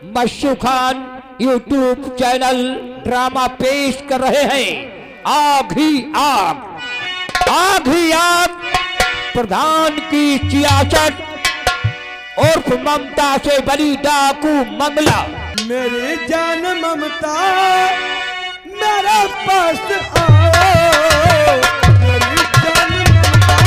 मशहूर Khan YouTube channel drama पेश कर रहे हैं आग ही आग, आग ही आग। प्रधान की सियासत और ममता से बड़ी डाकू मंगला। मेरी जान ममता मेरे पास आओ, मेरी जान ममता।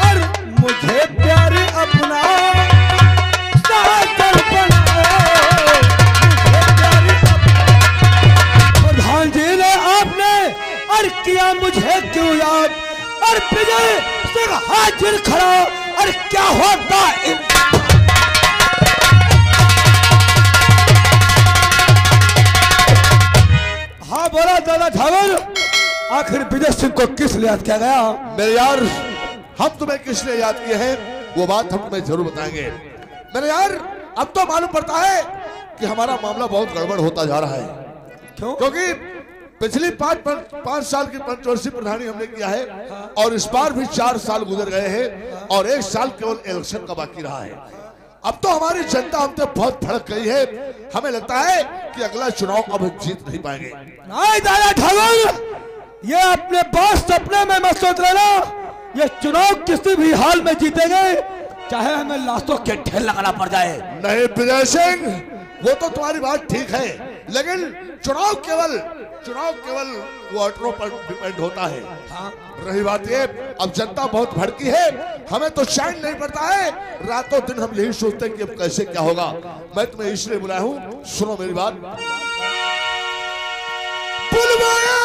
और मुझे प्यार अपना साजन बनाओ, मुझे प्यार अपना। प्रधान जी ने आपने और किया मुझे क्यों याद, और विजय सिंह हाजिर खड़ा, और क्या होता हाँ बोला दादा झावर, आखिर विजय सिंह को किस लिए याद किया गया? मेरे यार, हम तुम्हें किस लिए याद किए हैं वो बात हम तुम्हें जरूर बताएंगे। मेरे यार, अब तो मालूम पड़ता है कि हमारा मामला बहुत गड़बड़ होता जा रहा है। क्यों? क्योंकि पिछली पांच साल की पंचवर्षीय प्रधानी हमने किया है, और इस बार भी 4 साल गुजर गए हैं, और 1 साल केवल इलेक्शन का बाकी रहा है। अब तो हमारी जनता हमसे बहुत भड़क गई है। हमें लगता है कि अगला चुनाव अब जीत नहीं पाएंगे। नहीं दादा ठाकुर, ये अपने बात सपने में मत सोच लेना। ये चुनाव किसी भी हाल में जीतेंगे, चाहे हमें लाशों के ढेर लगाना पड़ जाए। नहीं विजय सिंह, वो तो तुम्हारी बात ठीक है, लेकिन चुनाव केवल वोटरों पर डिपेंड होता है। हाँ? रही बात ये, अब जनता बहुत भड़की है, हमें तो चैन नहीं पड़ता है। रातों दिन हम यही सोचते हैं कि अब कैसे क्या होगा। मैं तुम्हें इसलिए बुलाया हूँ, सुनो मेरी बात। बुलवाया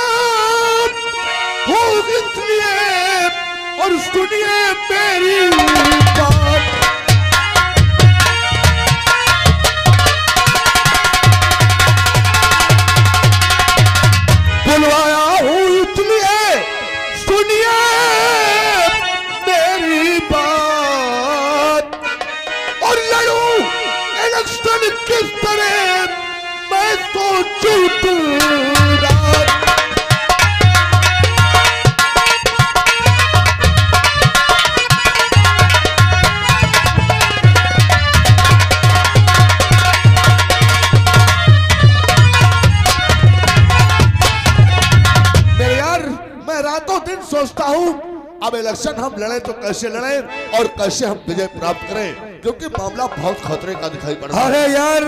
हूँ इसलिए, और सुनिए मेरी बात। बुलवाया हूँ इसलिए, सुनिए मेरी बात। और लड़ूं इलेक्शन किस तरह मैं सोचूं पूरा। सोचता हूँ अब इलेक्शन हम लड़े तो कैसे लड़े और कैसे हम विजय प्राप्त करें, क्योंकि मामला बहुत खतरे का दिखाई पड़ रहा है। अरे यार,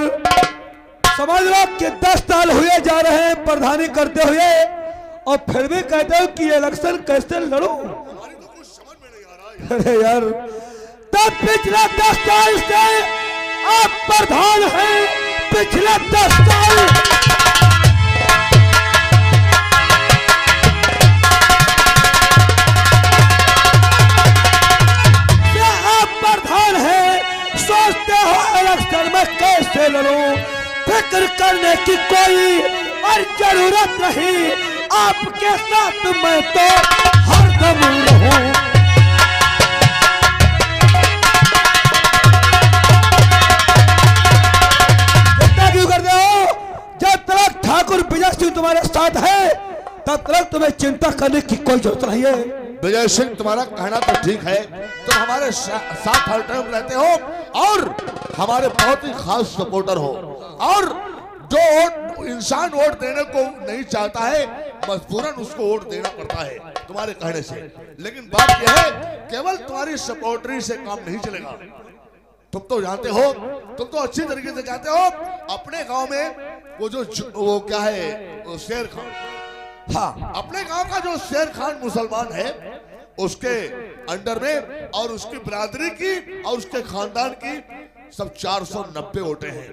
समझ लो कि 10 साल हुए जा रहे हैं प्रधानी करते हुए, और फिर भी कहते हो कि इलेक्शन कैसे लड़ो। तो कुछ समझ में नहीं आ रहा है। अरे यार, तब पिछले 10 साल से आप प्रधान हैं, पिछले 10 साल सोचते हो इलेक्शन में कैसे लड़ूं, फिक्र करने की कोई और जरूरत नहीं। आपके साथ मैं तो हरदम रहूं। इतना क्यों करते हो? जब तक ठाकुर विजय सिंह तुम्हारे साथ है, तब तक तुम्हें चिंता करने की कोई जरूरत नहीं है। विजय सिंह, तुम्हारा कहना तो ठीक है, तुम हमारे साथ हर टाइम रहते हो और हमारे बहुत ही खास सपोर्टर हो, और जो इंसान वोट देने को नहीं चाहता है मजबूरन उसको वोट देना पड़ता है तुम्हारे कहने से। लेकिन बात यह है, केवल तुम्हारी सपोर्टरी से काम नहीं चलेगा। तुम तो जानते हो, तुम तो अच्छी तरीके से जानते हो, अपने गांव में वो क्या है, शेर खान। हाँ, अपने गांव का जो शेर खान मुसलमान है, उसके अंडर में और उसकी बिरादरी की और उसके खानदान की सब 490 वोटें हैं।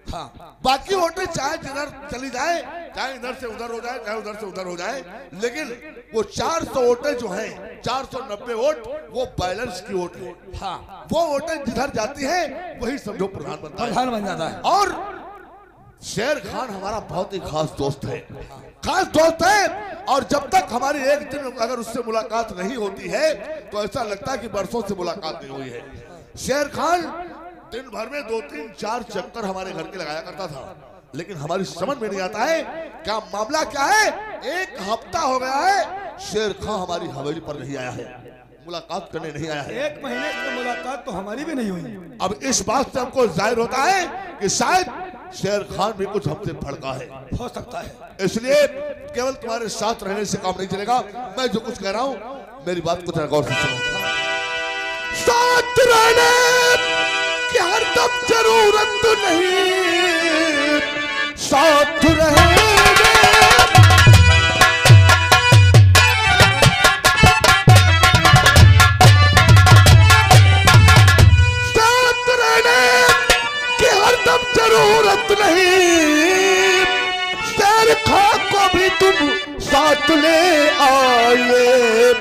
हाँ, बाकी वोटें चाहे जिधर चली जाए, चाहे इधर से उधर हो जाए, चाहे उधर से उधर हो जाए, लेकिन वो 400 वोटें जो हैं, 490 वोट वो बैलेंस की वोट है। हाँ, वो वोटें जिधर जाती हैं वही समझो प्रधान बन जाता है। और शेर खान हमारा बहुत ही खास दोस्त है, खास दोस्त है, और जब तक हमारी एक दिन अगर उससे मुलाकात नहीं होती है तो ऐसा लगता है कि बरसों से मुलाकात नहीं हुई है। शेर खान दिन भर में 2-3-4 चक्कर हमारे घर के लगाया करता था, लेकिन हमारी समझ में नहीं आता है क्या मामला क्या है। 1 हफ्ता हो गया है शेर खां हमारी हवेली पर नहीं आया है, मुलाकात करने नहीं आया है। 1 महीने से मुलाकात तो हमारी भी नहीं हुई। अब इस बात से हमको जाहिर होता है कि शायद शेर खान भी कुछ हमसे भड़का है, हो सकता है। इसलिए केवल तुम्हारे साथ रहने से काम नहीं चलेगा। मैं जो कुछ कह रहा हूँ मेरी बात को जरा गौर से सुनो। साथ रहने की हरदम जरूरत नहीं, साथ रहने जरूरत नहीं, शेर खां को भी तुम साथ ले आए।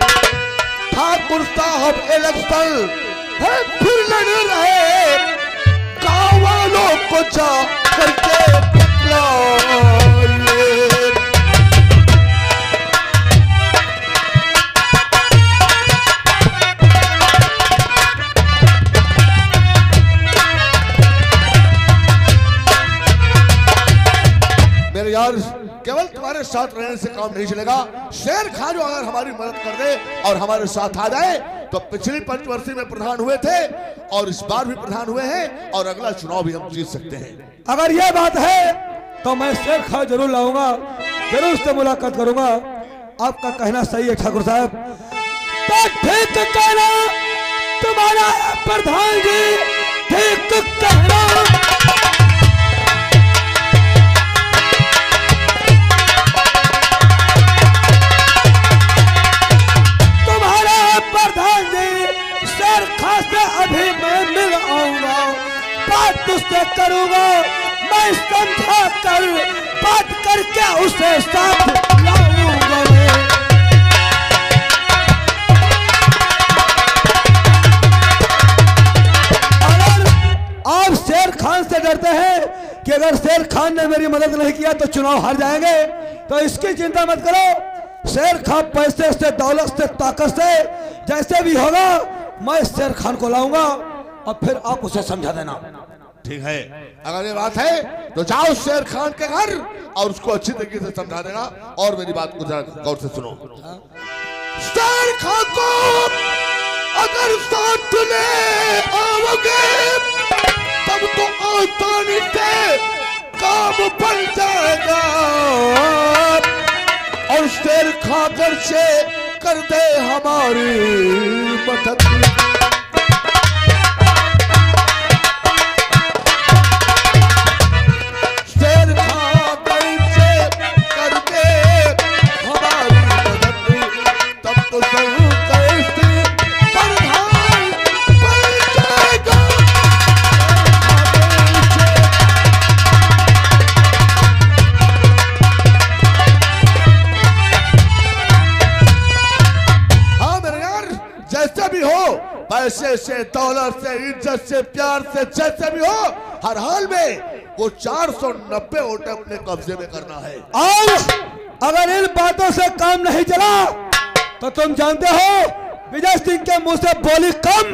ठाकुर साहब इलेक्शन है फिर लड़ रहे, गाँव वालों को जा करके बुलाए। यार केवल तुम्हारे साथ रहने से काम नहीं चलेगा। शेर खान जो अगर हमारी मदद कर दे और हमारे साथ आ जाए तो पिछली पंचवर्षीय में प्रधान हुए थे और इस बार भी प्रधान हुए हैं और अगला चुनाव भी हम जीत सकते हैं। अगर यह बात है तो मैं शेर खान जरूर लाऊंगा, जरूर उससे मुलाकात करूंगा। आपका कहना सही है ठाकुर साहब, तो ठीक कहना तुम्हारा प्रधान जी, ठीक कहना। अभी मैं मिल आऊंगा, बात उससे करूंगा, मैं समझा कर बात करके उसे साथ लाऊंगा। अगर आप शेर खान से डरते हैं कि अगर शेर खान ने मेरी मदद नहीं किया तो चुनाव हार जाएंगे, तो इसकी चिंता मत करो। शेर खान पैसे से, दौलत से, ताकत से जैसे भी होगा मैं शेर खान को लाऊंगा और फिर आप उसे समझा देना। ठीक है, अगर ये बात है तो जाओ शेर खान के घर और उसको अच्छी तरीके से समझा देना। और मेरी बात को जरा गौर से सुनो। शेर खान को अगर साथ ले आओगे तब तो आसानी से काम बन जाएगा और शेर खान घर से कर दे हमारी मदद। शेर खान से कर दे हमारी मदद, तब तो सब कैसे प्रधान बन जाएगा। जैसे भी हो, पैसे से, दौलत से, इज्जत से, प्यार से, जैसे भी हो, हर हाल में वो 490 वोट अपने कब्जे में करना है। और अगर इन बातों से काम नहीं चला तो तुम जानते हो विजय सिंह के मुंह से बोली कम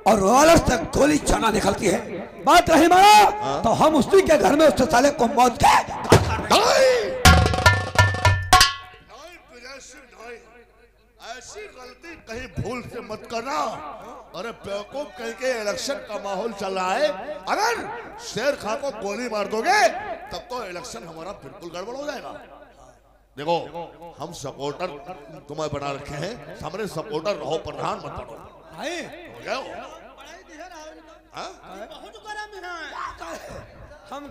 और रोलर से गोली चना निकलती है। बात रही माना तो हम उसी के घर में उससे साले को मौत के ऐसी गलती कहीं भूल से मत करना। अरे बेवकूफ, कहीं के इलेक्शन का माहौल चल रहा है, अगर शेर खान को गोली मार दोगे तब तो इलेक्शन हमारा बिल्कुल गड़बड़ हो जाएगा। देखो, हम सपोर्टर तुम्हें बना रखे हैं, हमारे सपोर्टर रहो, प्रधान मत बनो। हम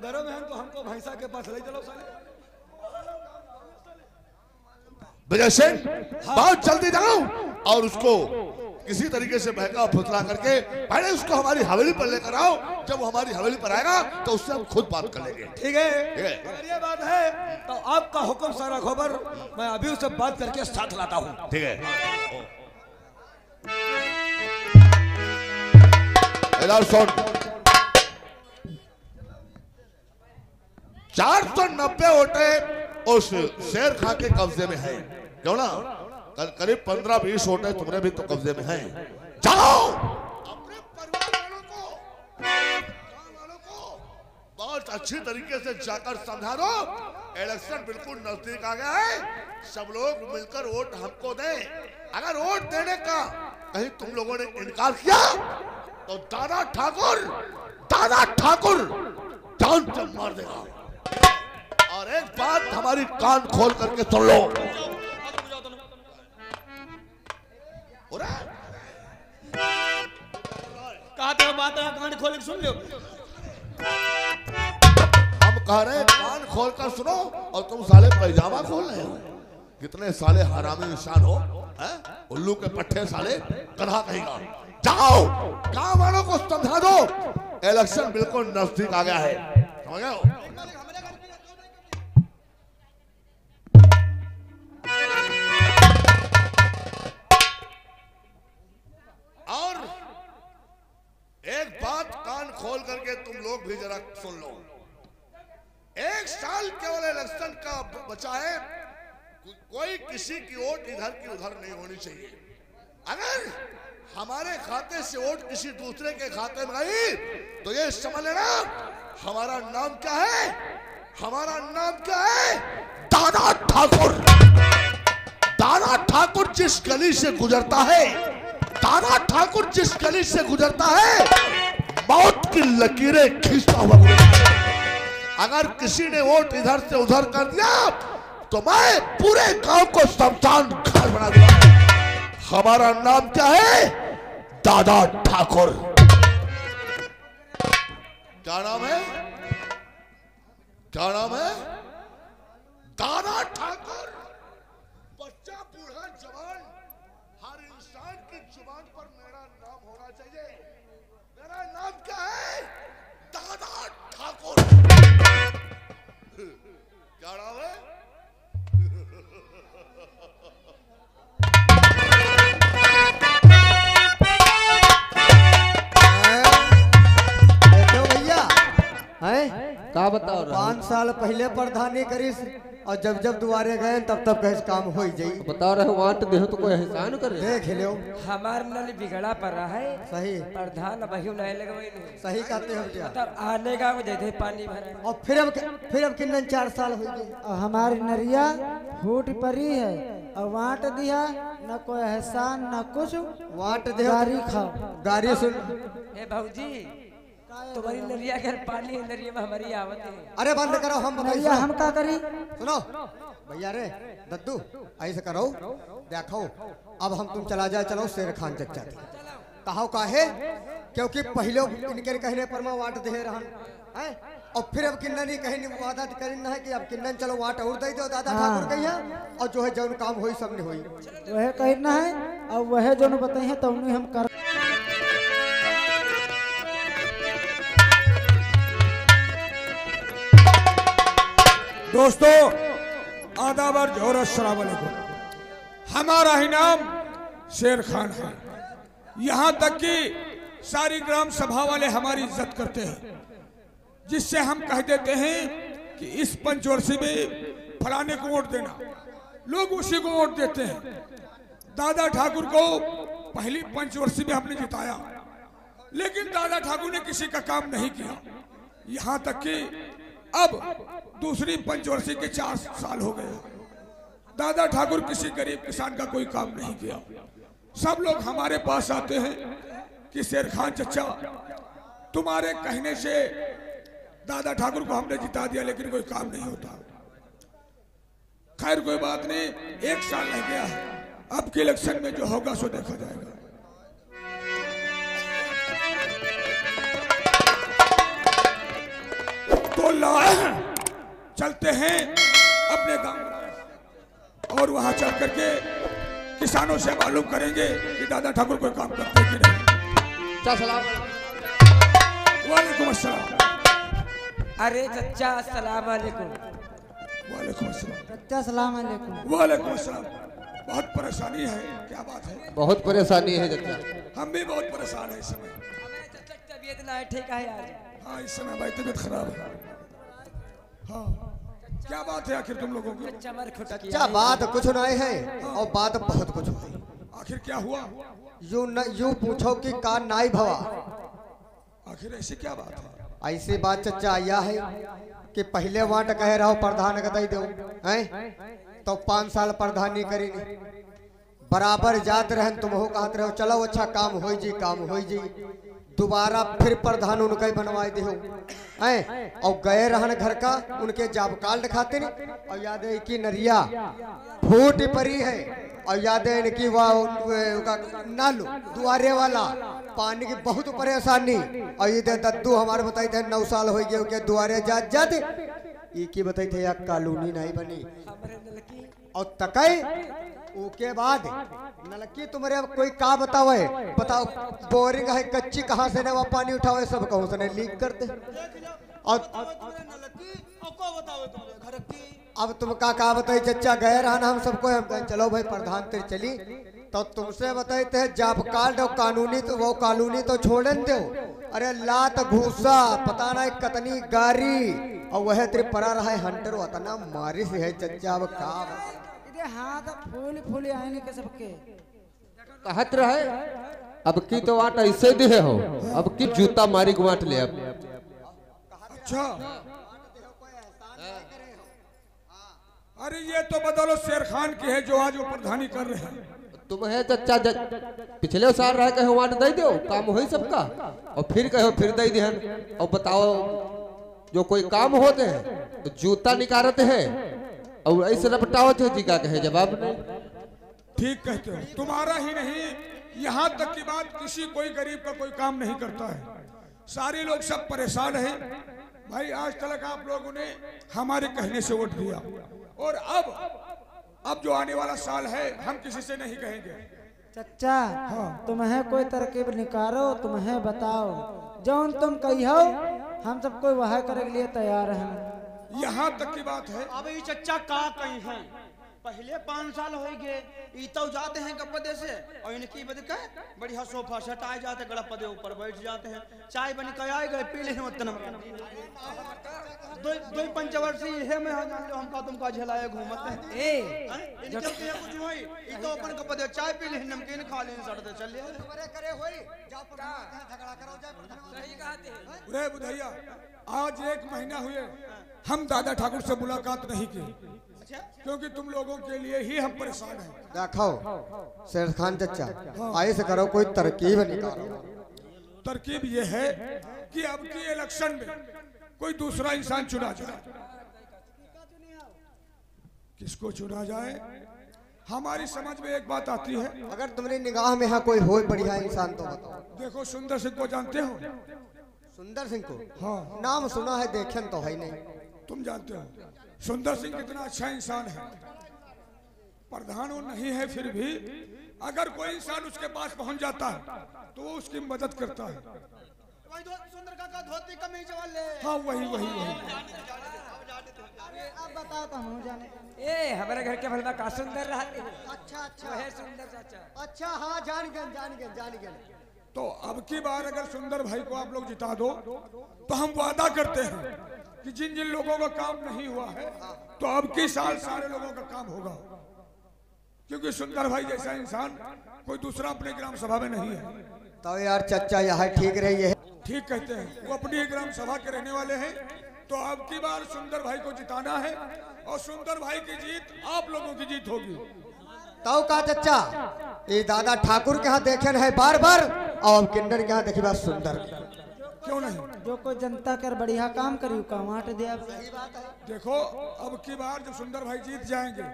गरम हैं तो हमको भैंसा के पास ले चलो साले। विजय सिंह, बहुत जल्दी जाओ और उसको किसी तरीके से बहका फुसला करके पहले उसको हमारी हवेली पर लेकर आओ। जब वो हमारी हवेली पर आएगा तो उससे हम खुद बात कर लेंगे। ठीक है, अगर ये बात है तो आपका हुक्म सारा खबर, मैं अभी उससे बात करके साथ लाता हूँ। ठीक है। इधर सुन, 490 वोटें उस शेर खान के कब्जे में है, क्यों ना? करीब 15-20 वोटें तुमने भी तो कब्जे में हैं। जाओ अपने परिवार बस अच्छी तरीके से जाकर समझा दो, इलेक्शन बिल्कुल नजदीक आ गया है, सब लोग मिलकर वोट हमको दें। अगर वोट देने का कहीं तुम लोगों ने इनकार किया तो दादा ठाकुर जान से मार देगा। और एक बात हमारी कान खोल करके सुन लो, कहा तो बात है, कान खोल के सुन लो। हम कह रहे हैं कान खोल कर सुनो और तुम साले पैजामा खोल रहे हो। कितने साले हरामी इंसान हो, उल्लू के पट्टे साले, कहा कहेगा। जाओ गांव वालों को समझा दो, इलेक्शन बिल्कुल नजदीक आ गया है, समझ गए हो? और एक बात कान खोल करके तुम लोग भी जरा सुन लो, एक साल केवल इलेक्शन का बचा है, कोई किसी की वोट इधर की उधर नहीं होनी चाहिए। अगर हमारे खाते से वोट किसी दूसरे के खाते में गई तो ये समझ लेना हमारा नाम क्या है, हमारा नाम क्या है, दादा ठाकुर। दादा ठाकुर जिस गली से गुजरता है, दादा ठाकुर जिस गली से गुजरता है, मौत की लकीरें खींचता हुआ गुजरता है। अगर किसी ने वोट इधर से उधर कर दिया तो मैं पूरे गांव को शमशान घाट बना दूंगा। हमारा नाम क्या है, दादा ठाकुर। क्या नाम है, क्या नाम है, दादा ठाकुर। बच्चा बूढ़ा जवान हर इंसान की जुबान पर मेरा नाम होना चाहिए। मेरा नाम क्या है, दादा ठाकुर। क्या नाम है, का बताओ 5 साल पहले प्रधानी करीस और जब जब दुआरे गए तब तब कहीं काम हो जाई। बता रहे वाट देह तो कोई एहसान करे, देख लो हमार नल बिगड़ा पड़ रहा है। सही प्रधान बही नहीं लगवाई सही कहते हो क्या, तब आने का जैसे पानी भरा और फिर अब किन्नन 4 साल हो गए। हमारी नरिया फूट पड़ी है और वाट दिया न कोई एहसान न कुछ, वाट दे गारी खाओ। गाड़ी सुन, ए भाऊजी तुम्हारी नरिया के पानी नरिया में हमारी आवत है। अरे बंद करो, हम नरिया हम का करी। सुनो भैया रे दद्दू ऐसे करो, देखो अब हम तुम चला जाए, चलो शेर खान चचा कहो काहे, क्योंकि पहले इनके कहने पर मैं वाट दे रहा है और फिर अब किन्नन ही कहीं वादा करना है कि अब किन्नन चलो वाट और दे दो दादा ठाकुर कहिया, और जो है जौन काम होई सब नहीं होई वह कहना है और वह जो बताए हैं तो हम कर। दोस्तों आदाब और जोर अस्सलाम वालेकुम। हमारा ही नाम शेर खान है। यहाँ तक कि सारी ग्राम सभा वाले हमारी इज्जत करते हैं, जिससे हम कह देते हैं कि इस पंचवर्षी में फलाने को वोट देना, लोग उसी को वोट देते हैं। दादा ठाकुर को पहली पंचवर्षी में हमने जिताया, लेकिन दादा ठाकुर ने किसी का काम नहीं किया। यहाँ तक कि अब दूसरी पंचवर्षी के 4 साल हो गए, दादा ठाकुर किसी गरीब किसान का कोई काम नहीं किया। सब लोग हमारे पास आते हैं कि शेर खान चचा तुम्हारे कहने से दादा ठाकुर को हमने जिता दिया, लेकिन कोई काम नहीं होता। खैर कोई बात नहीं, 1 साल रह गया है, अब के इलेक्शन में जो होगा सो देखा जाएगा। तो चलते हैं अपने गांव और वहां चल करके किसानों से मालूम करेंगे कि दादा ठाकुर कोई काम करते कि नहीं। वालेकुम अस्सलाम। अरे चचा अस्सलाम वालेकुम। वालेकुम अस्सलाम। चचा सलाम अलैकुम। वालेकुम अस्सलाम। बहुत परेशानी है, क्या बात है? बहुत परेशानी है चचा। हम भी बहुत परेशान है इस समय। तबीयत ना ठीक है आज। हाँ इस समय भाई तबीयत खराब है। हाँ क्या बात है आखिर तुम लोगों की? क्या बात कुछ नहीं है और बात बहुत कुछ हुई। आखिर क्या हुआ? यूं पूछो कि का नाई भवा। आखिर ऐसी क्या बात है? ऐसी बात चचा आया है कि पहले वाट कह रहा हो प्रधान का दई दो हैं तो 5 साल प्रधानी करी बराबर जात रहन तुम हो कहते रहो चलो अच्छा काम हो जी काम हो जी दोबारा फिर प्रधान उनका ही बनवाए दे हैं और गए रहन घर का उनके जाब काल दिखाते नहीं और याद है कि नरिया फूट परी है और याद है इनकी नालू दुआरे वाला पानी की बहुत परेशानी और ये दद्दू हमारे बताई थे 9 साल हो गए के दुआरे जात जाते ये की बताई थे या कॉलोनी नहीं बनी और तकई उसके बाद नलकी तुम्हारे कोई का बतावे बताओ बोरिंग है कच्ची कहाँ से वो पानी उठावे सब कहूँ से लीक करते और अब तुम का बताई चचा गए रहना हम सबको हम कहें चलो भाई प्रधान तेरे चली तो तुमसे बताए थे जब कार्ड और कानूनी तो वो कानूनी तो छोड़न दो अरे लात घूसा पता ना कतनी गारी और वह तेरे परा रहा है हंटर होता ना मारी से है चचा अब का हाथ फूल फूल आने के सबके कहत रहे अब की तो वाट ऐसे दिए हो अब की जूता मारी गुवाट ले अब अच्छा अरे ये तो बदलो शेर खान की है जो आज वो प्रधानी कर रहे हैं तुम है चचा पिछले साल रह कहो वाट दे दो काम हो सबका और फिर कहो फिर दे दिहन और बताओ जो कोई काम होते हैं तो जूता निकारते हैं और ऐसे लपटावत हो जी का कहे जवाब नहीं ठीक कहते हो तुम्हारा ही नहीं यहाँ तक की बात किसी कोई गरीब का कोई काम नहीं करता है सारे लोग सब परेशान हैं भाई आज तक आप लोगों ने हमारे कहने से वोट दिया और अब जो आने वाला साल है हम किसी से नहीं कहेंगे चचा तुम्हें कोई तरकीब निकालो तुम्हें बताओ जौन तुम कही हो हम सब कोई वह करे के लिए तैयार हैं यहाँ तक की बात है अब ये चचा का कहीं हैं पहले 5 साल हो गए ई तो जाते हैं गपदे से और इनकी बदके बढ़िया सोफा सटाए जाते गड़पदे ऊपर बैठ जाते हैं चाय बन के आए गए पी लेने उतना दो पंचवर्षीय है मैं हमका तुमका झेलाए घूमते हैं इनके कुछ होई ई तो अपन गपदे चाय पी ले नमकीन खा ले सड़ते चल ले करे होई जाओ झगड़ा करो जाओ सही कहते रे बुधैया आज 1 महीना हुए हम दादा ठाकुर से मुलाकात नहीं की क्योंकि तुम लोगों के लिए ही हम परेशान हैं देखो शेर खान चचा ऐसे करो कोई तरकीब निकालो तरकीब ये है कि अब की इलेक्शन में कोई दूसरा इंसान चुना जाए किसको चुना जाए हमारी समझ में एक बात आती है अगर तुम्हारी निगाह में है कोई हो बढ़िया इंसान तो बताओ देखो सुंदर सिंह को जानते हो सुंदर सिंह को हाँ नाम सुना है देखे तो है नहीं तुम जानते हो सुंदर सिंह कितना अच्छा इंसान है प्रधान वो नहीं है फिर भी अगर कोई इंसान उसके पास पहुंच जाता है तो वो उसकी मदद करता है सुंदर का धोती कमीज वाले हाँ वही अब बताओ तो हम जाने ए हमारे घर के भलवा का सुंदर रहते अच्छा अच्छा है सुंदर चाचा अच्छा हाँ जान गए तो अब की बार अगर सुंदर भाई को आप लोग जिता दो तो हम वादा करते हैं कि जिन जिन लोगों का काम नहीं हुआ है तो अब की साल सारे लोगों का काम होगा क्योंकि सुंदर भाई जैसा इंसान कोई दूसरा अपने ग्राम सभा में नहीं है तो यार चचा यहाँ ठीक रही है ठीक कहते हैं वो अपनी ग्राम सभा के रहने वाले हैं तो अब की बार सुंदर भाई को जिताना है और सुंदर भाई की जीत आप लोगों की जीत होगी तो का चचा ये दादा ठाकुर के यहाँ देखे है बार और किन्नर के यहाँ देखी बात सुंदर क्यों नहीं जो कोई जनता कर बढ़िया काम करी का वाट दिया देखो अब की बार जब सुंदर भाई जीत जाएंगे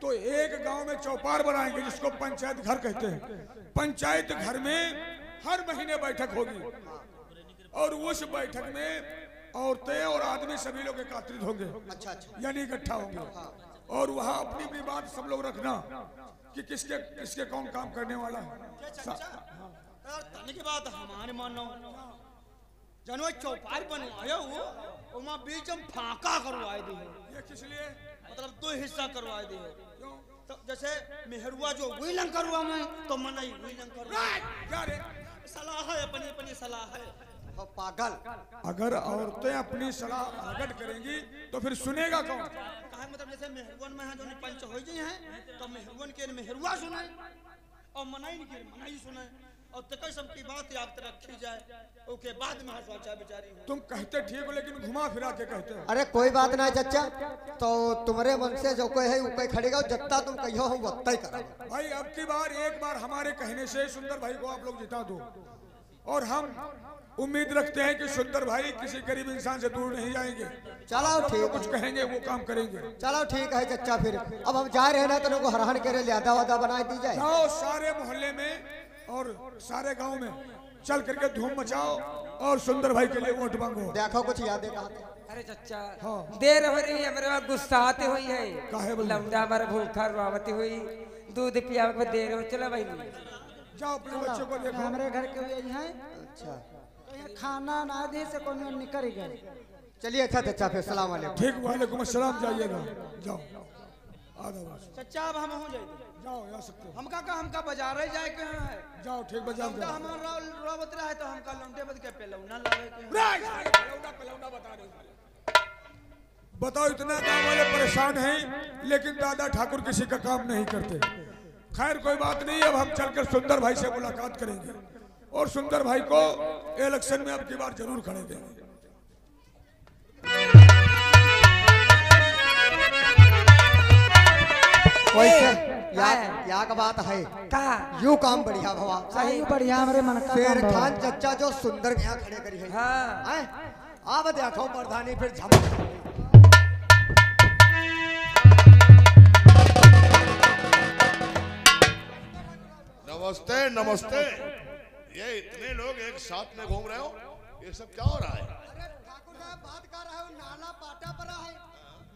तो एक गांव में चौपार बनाएंगे जिसको पंचायत घर कहते हैं पंचायत घर में हर महीने बैठक होगी और उस बैठक में औरतें और आदमी सभी लोग एकत्रित होंगे यानी इकट्ठा होंगे और वहाँ अपनी अपनी बात सब लोग रखना कि किसके किसके कौन काम करने वाला है की बात हमारे मानो जनो चौपार बनवाया वो वहाँ बीच में फाका करवाए दी है ये किस लिए मतलब 2 हिस्सा करवाए दी है तो जैसे मेहरुआ जो विलंग करवा में तो मनाई विलंग करवा क्या रे सलाह है अपनी अपनी सलाह है पागल अगर औरतें अपनी सलाह प्रकट करेंगी तो फिर सुनेगा कौन कहा मतलब जैसे मेहरुवन में है जो पंच हो गई हैं तो मेहरुवन के मेहरुआ सुनाए और मनाई के मनाई सुनाए और तक सबकी बात याद रखी जाए, ओके बाद में हंसा बेचारी। तुम कहते ठीक हो लेकिन घुमा फिरा के कहते हो। अरे कोई बात नहीं चाचा, तो तुम्हारे मन से जो कोई है वो कोई खड़ेगा, जत्ता तुम कहियो हम वत्ता ही करा। भाई अब की बार एक बार हमारे कहने से सुंदर भाई को आप लोग जिता दो, और हम उम्मीद रखते हैं कि सुंदर भाई किसी गरीब इंसान से दूर नहीं जाएंगे। चलो ठीक, कुछ कहेंगे वो काम करेंगे। चलो ठीक है चाचा, फिर अब हम जा रहे हैं ना, तो उनको हरहन के लियादा वादा बना दी जाए। जाओ सारे मोहल्ले में और सारे गांव में चल करके धूम मचाओ और सुंदर भाई के लिए वोट मांगो। देखो कुछ यादें कहा। अरे चचा हाँ। देर हो रही है, मेरे पास गुस्सा आते हुई है। काहे बोल? लमडा हमारा भूखा रुआवती हुई, दूध पिया में देर हो। चलो भाई जाओ अपने बच्चों को देखो। हमारे घर के यही है। अच्छा खाना ना दे से कौन निकल गए। चलिए अच्छा चाचा, फिर सलाम वालेकुम। ठीक, वालेकुम अस्सलाम। जाइएगा, जाओ आधा बस। चचा अब हम हो जाए, जाओ जा सकते हो। हमका बाजार जाए के है। जाओ ठीक, बाजार हमका जाओ। हमारा रोबत रहा है, तो हमका लौंडे बद के पेलौना लावे के। पेलौना बता रहे। बताओ, इतना गांव वाले परेशान हैं लेकिन दादा ठाकुर किसी का काम नहीं करते। खैर कोई बात नहीं, अब हम चलकर सुंदर भाई से मुलाकात करेंगे और सुंदर भाई को इलेक्शन में अब की बार जरूर खड़े देंगे। यहाँ का बात है कहा यू काम बढ़िया भवा, सही बढ़िया हमारे मन का शेर काम खान भवा। चचा जो सुंदर यहाँ खड़े करी है। हाँ अब देखो प्रधानी फिर झमक। नमस्ते नमस्ते। ये इतने लोग एक साथ में घूम रहे हो, ये सब क्या हो रहा है? अरे ठाकुर साहब बात कर रहे हो, नाला पाटा पड़ा है,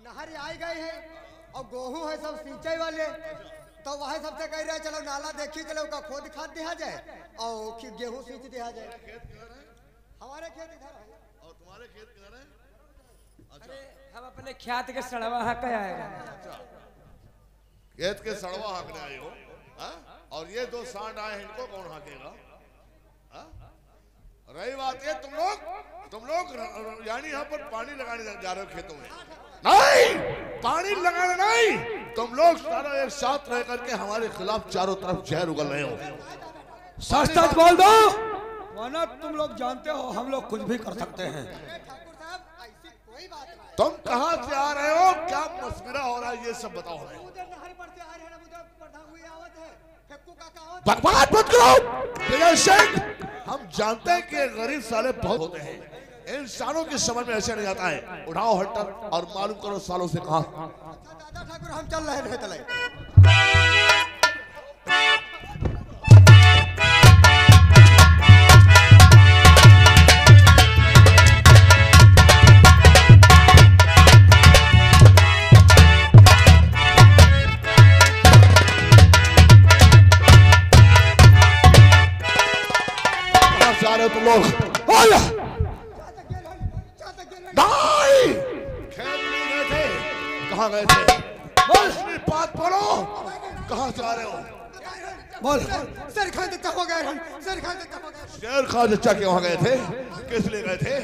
नहर आई गई है और गेहूं है सब सिंचाई वाले, तो वह सबसे कह रहे चलो नाला देखी, चलो का खोद खाद दिया जाए और गेहूं सींच दिया जाए। हमारे खेत इधर है और तुम्हारे खेत किधर है? अरे हम अपने ख्यात के सड़वा हक आएगा। खेत के सड़वा हाँकने आए हो? हाँ? और ये दो सांड आए हैं, इनको कौन हाँकेगा? हाँ? रही बात ये तुम लोग यानी यहाँ पर पानी लगाने जा रहे हो खेतों में? नहीं, पानी लगाने नहीं, तुम लोग सारा एक साथ रह करके हमारे खिलाफ चारों तरफ जहर उगल रहे हो। सच सच बोल दो, वरना तुम लोग जानते हो हम लोग कुछ भी कर सकते हैं। ठाकुर साहब ऐसी कोई बात नहीं। तुम कहाँ से आ रहे हो, क्या मशवरा हो रहा है, ये सब बताओ हमें। उधर नहर पर से आ रहे हैं, उधर प्रधान हुई आवत है, फेक्कू का कहावत। बकवास मत करो विजय सिंह। हम जानते हैं कि गरीब साले बहुत होते हैं, इंसानों की समझ में ऐसे नहीं आता है। उठाओ हट्टर और मालूम करो सालों से कहा। दादा ठाकुर हम चल रहे हैं, चले। तुम लोग खेत में गए थे, कहाँ गए थे? बात बोलो, कहाँ से आ रहे हो? बोल। शेर खान चचा हो गए, शेर खान चचा हो गए। शेर खान चचा के वहाँ गए थे? किस लिए गए थे?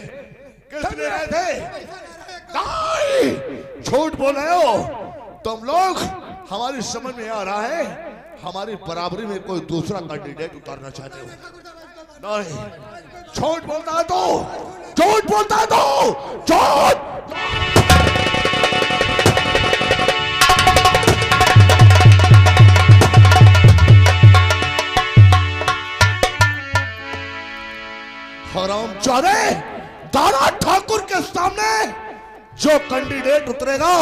किस लिए गए थे? नहीं, झूठ बोल रहे हो तुम लोग। हमारी समझ में आ रहा है हमारी बराबरी में कोई दूसरा कैंडिडेट उतारना चाहते हो। नहीं, झूठ बोलता है तो, झूठ बोलता है तो, झूठ। हरामजादे, दादा ठाकुर के सामने जो कैंडिडेट उतरेगा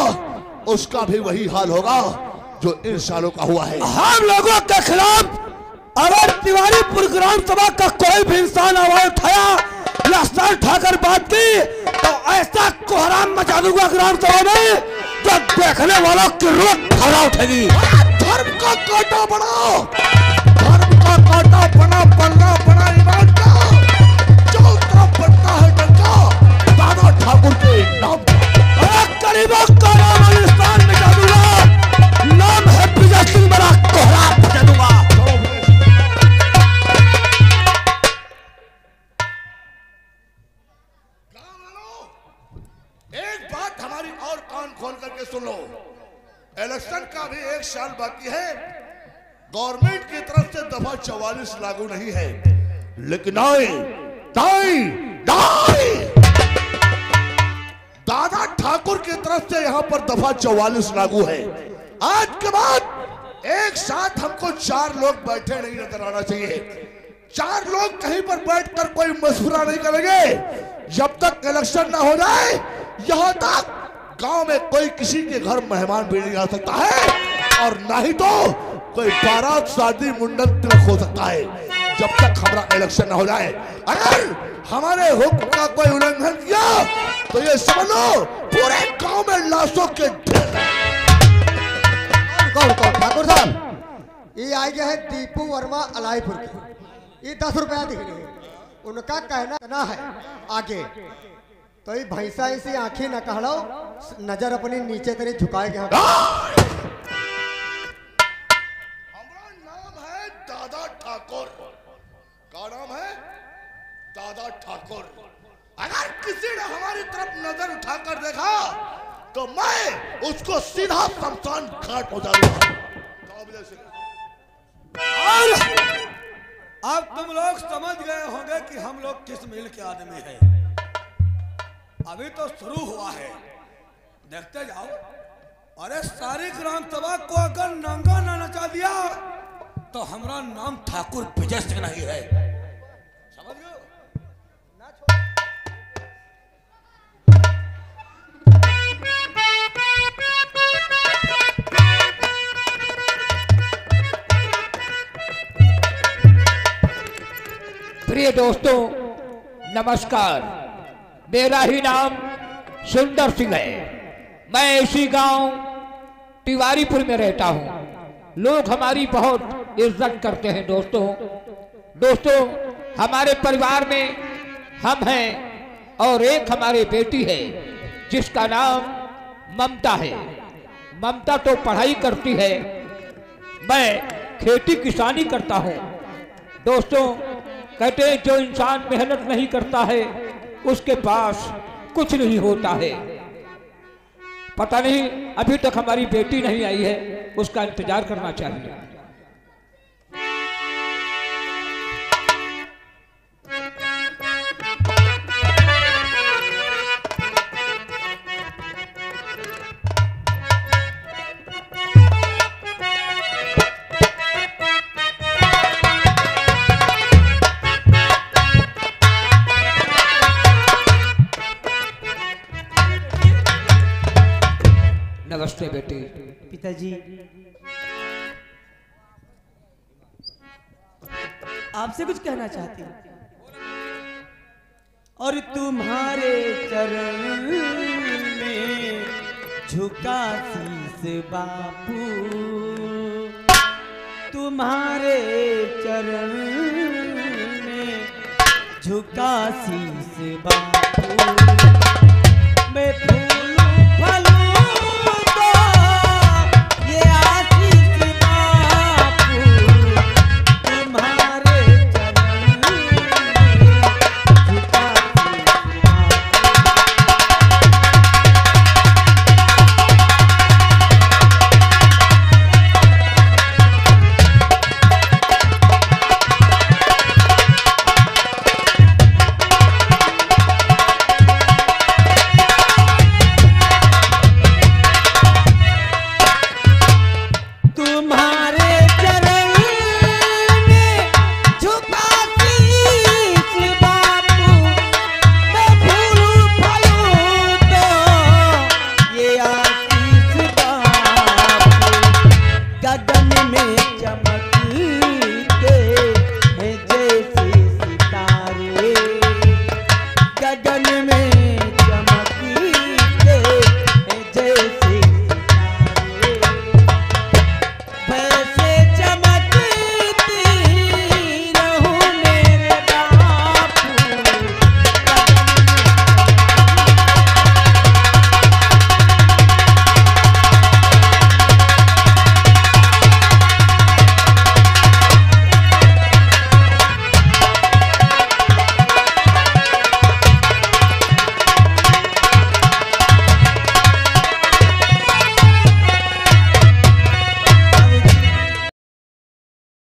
उसका भी वही हाल होगा जो इन सालों का हुआ है। हम लोगों के खिलाफ अगर तिवारीपुर ग्राम सभा का कोई भी इंसान आवाज उठाया या सर ठाकर बात की तो ऐसा कोहराम मचा दूंगा ग्राम सभा में तो देखने वालों की रूह खड़ा उठेगी। धर्म का कांटा बढ़ाओ, धर्म का कांटा बना पलना बना ईमान का, जो तरफ बढ़ता है डंका दादा ठाकुर के नाम का। गरीबों का नाम अफगानिस्तान मिटा दूंगा, नाम है विजय सिंह, बड़ा कोहराम मचा दूंगा। एक बात हमारी और कान खोल करके सुन लो, इलेक्शन का भी एक साल बाकी है। गवर्नमेंट की तरफ से दफा दफा 44 लागू नहीं है, लेकिन आए दाई दाई दादा ठाकुर की तरफ से यहाँ पर दफा 44 लागू है। आज के बाद एक साथ हमको 4 लोग बैठे नहीं नजर आना चाहिए। 4 लोग कहीं पर बैठकर कोई मशवरा नहीं करेंगे जब तक इलेक्शन ना हो जाए। यहाँ तक गांव में कोई किसी के घर मेहमान भी नहीं आ सकता है और ना ही तो कोई बारात शादी मुंडन तिलक हो सकता है जब तक हमारा इलेक्शन ना हो जाए। अगर हमारे हुक्म का कोई उल्लंघन किया तो ये समझ लो पूरे गांव में लाशों के ढेर। कौन ठाकुर साहब, ये आ गया है दीपू वर्मा अलाईपुर की, ये 10 रुपया दिख रही है। उनका कहना है आगे तो ये भैंसा ऐसी आंखें न कहलाओ, नजर अपनी नीचे तेरे झुकाए के। हमारा नाम है दादा ठाकुर। क्या नाम है? दादा ठाकुर। अगर किसी ने हमारी तरफ नजर उठाकर देखा तो मैं उसको सीधा शमशान घाट पहुंचा दूंगा। और अब तुम लोग समझ गए होंगे कि हम लोग किस मिल के आदमी हैं। अभी तो शुरू हुआ है, देखते जाओ। अरे सारी ग्राम सभा को अगर नंगा न नचा दिया तो हमारा नाम ठाकुर विजय सिंह नहीं है, समझ गए? प्रिय दोस्तों नमस्कार, मेरा ही नाम सुंदर सिंह है। मैं इसी गांव तिवारीपुर में रहता हूं। लोग हमारी बहुत इज्जत करते हैं। दोस्तों हमारे परिवार में हम हैं और एक हमारी बेटी है जिसका नाम ममता है। ममता तो पढ़ाई करती है, मैं खेती किसानी करता हूं। दोस्तों कहते हैं जो इंसान मेहनत नहीं करता है उसके पास कुछ नहीं होता है। पता नहीं अभी तक हमारी बेटी नहीं आई है, उसका इंतजार करना चाहिए। नमस्ते बेटी। पिताजी आपसे कुछ कहना चाहती हूँ। और तुम्हारे चरण में झुका शीस बापू, तुम्हारे चरण में झुका शीस बापू। मैं